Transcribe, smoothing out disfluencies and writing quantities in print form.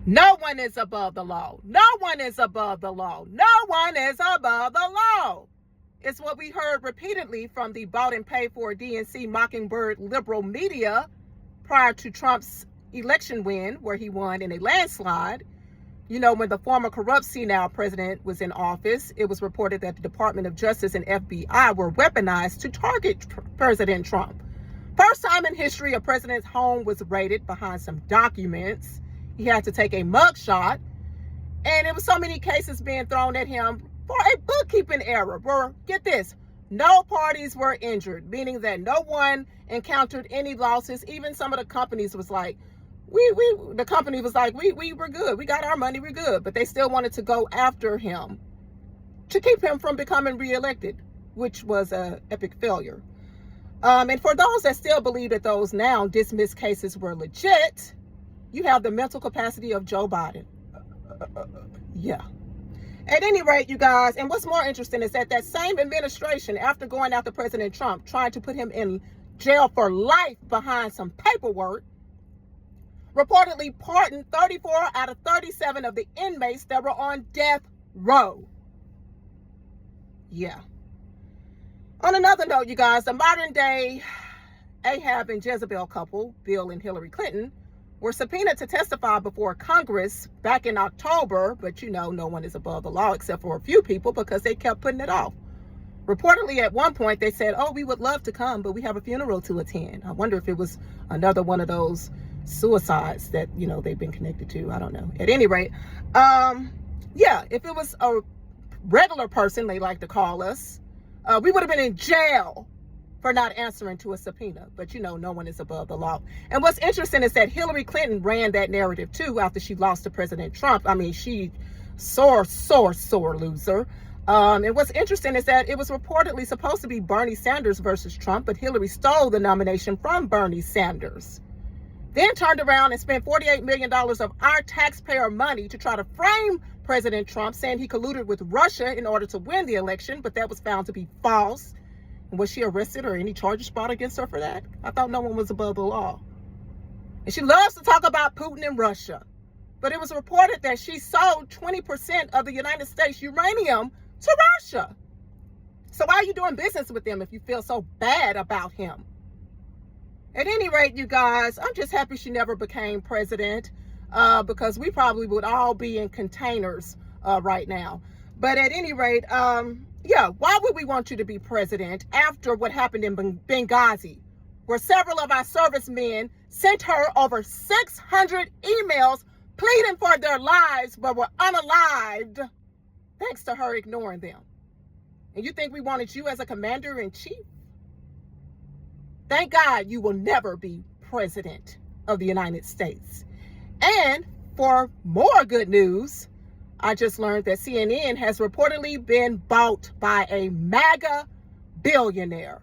No one is above the law. No one is above the law. No one is above the law. It's what we heard repeatedly from the bought and paid for DNC Mockingbird liberal media prior to Trump's election win, where he won in a landslide. You know, when the former corrupt senile president was in office, it was reported that the Department of Justice and FBI were weaponized to target President Trump. First time in history, a president's home was raided behind some documents. He had to take a mugshot, and it was so many cases being thrown at him for a bookkeeping error. Where, get this, no parties were injured, meaning that no one encountered any losses. Even some of the companies was like, the company was like, we were good. We got our money, we're good. But they still wanted to go after him to keep him from becoming reelected, which was an epic failure. And for those that still believe that those now dismissed cases were legit, you have the mental capacity of Joe Biden. Yeah. At any rate, you guys, and what's more interesting is that that same administration, after going after President Trump, trying to put him in jail for life behind some paperwork, reportedly pardoned 34 out of 37 of the inmates that were on death row. Yeah. On another note, you guys, the modern day Ahab and Jezebel couple, Bill and Hillary Clinton, were subpoenaed to testify before Congress back in October, but you know, no one is above the law except for a few people because they kept putting it off. Reportedly, at one point, they said, oh, we would love to come, but we have a funeral to attend. I wonder if it was another one of those suicides that, you know, they've been connected to. I don't know. At any rate, yeah, if it was a regular person, they like to call us, we would have been in jail for not answering to a subpoena. But, you know, no one is above the law. And what's interesting is that Hillary Clinton ran that narrative, too, after she lost to President Trump. I mean, she sore loser. And what's interesting is that it was reportedly supposed to be Bernie Sanders versus Trump, but Hillary stole the nomination from Bernie Sanders. Then turned around and spent $48 million of our taxpayer money to try to frame President Trump, saying he colluded with Russia in order to win the election, but that was found to be false. Was she arrested or any charges brought against her for that? I thought no one was above the law. And she loves to talk about Putin and Russia. But it was reported that she sold 20% of the United States uranium to Russia. So why are you doing business with them if you feel so bad about him? At any rate, you guys, I'm just happy she never became president because we probably would all be in containers right now. But at any rate, yeah, why would we want you to be president after what happened in Benghazi, where several of our servicemen sent her over 600 emails pleading for their lives, but were unalived thanks to her ignoring them? And you think we wanted you as a commander-in-chief? Thank God you will never be president of the United States. And for more good news, I just learned that CNN has reportedly been bought by a MAGA billionaire.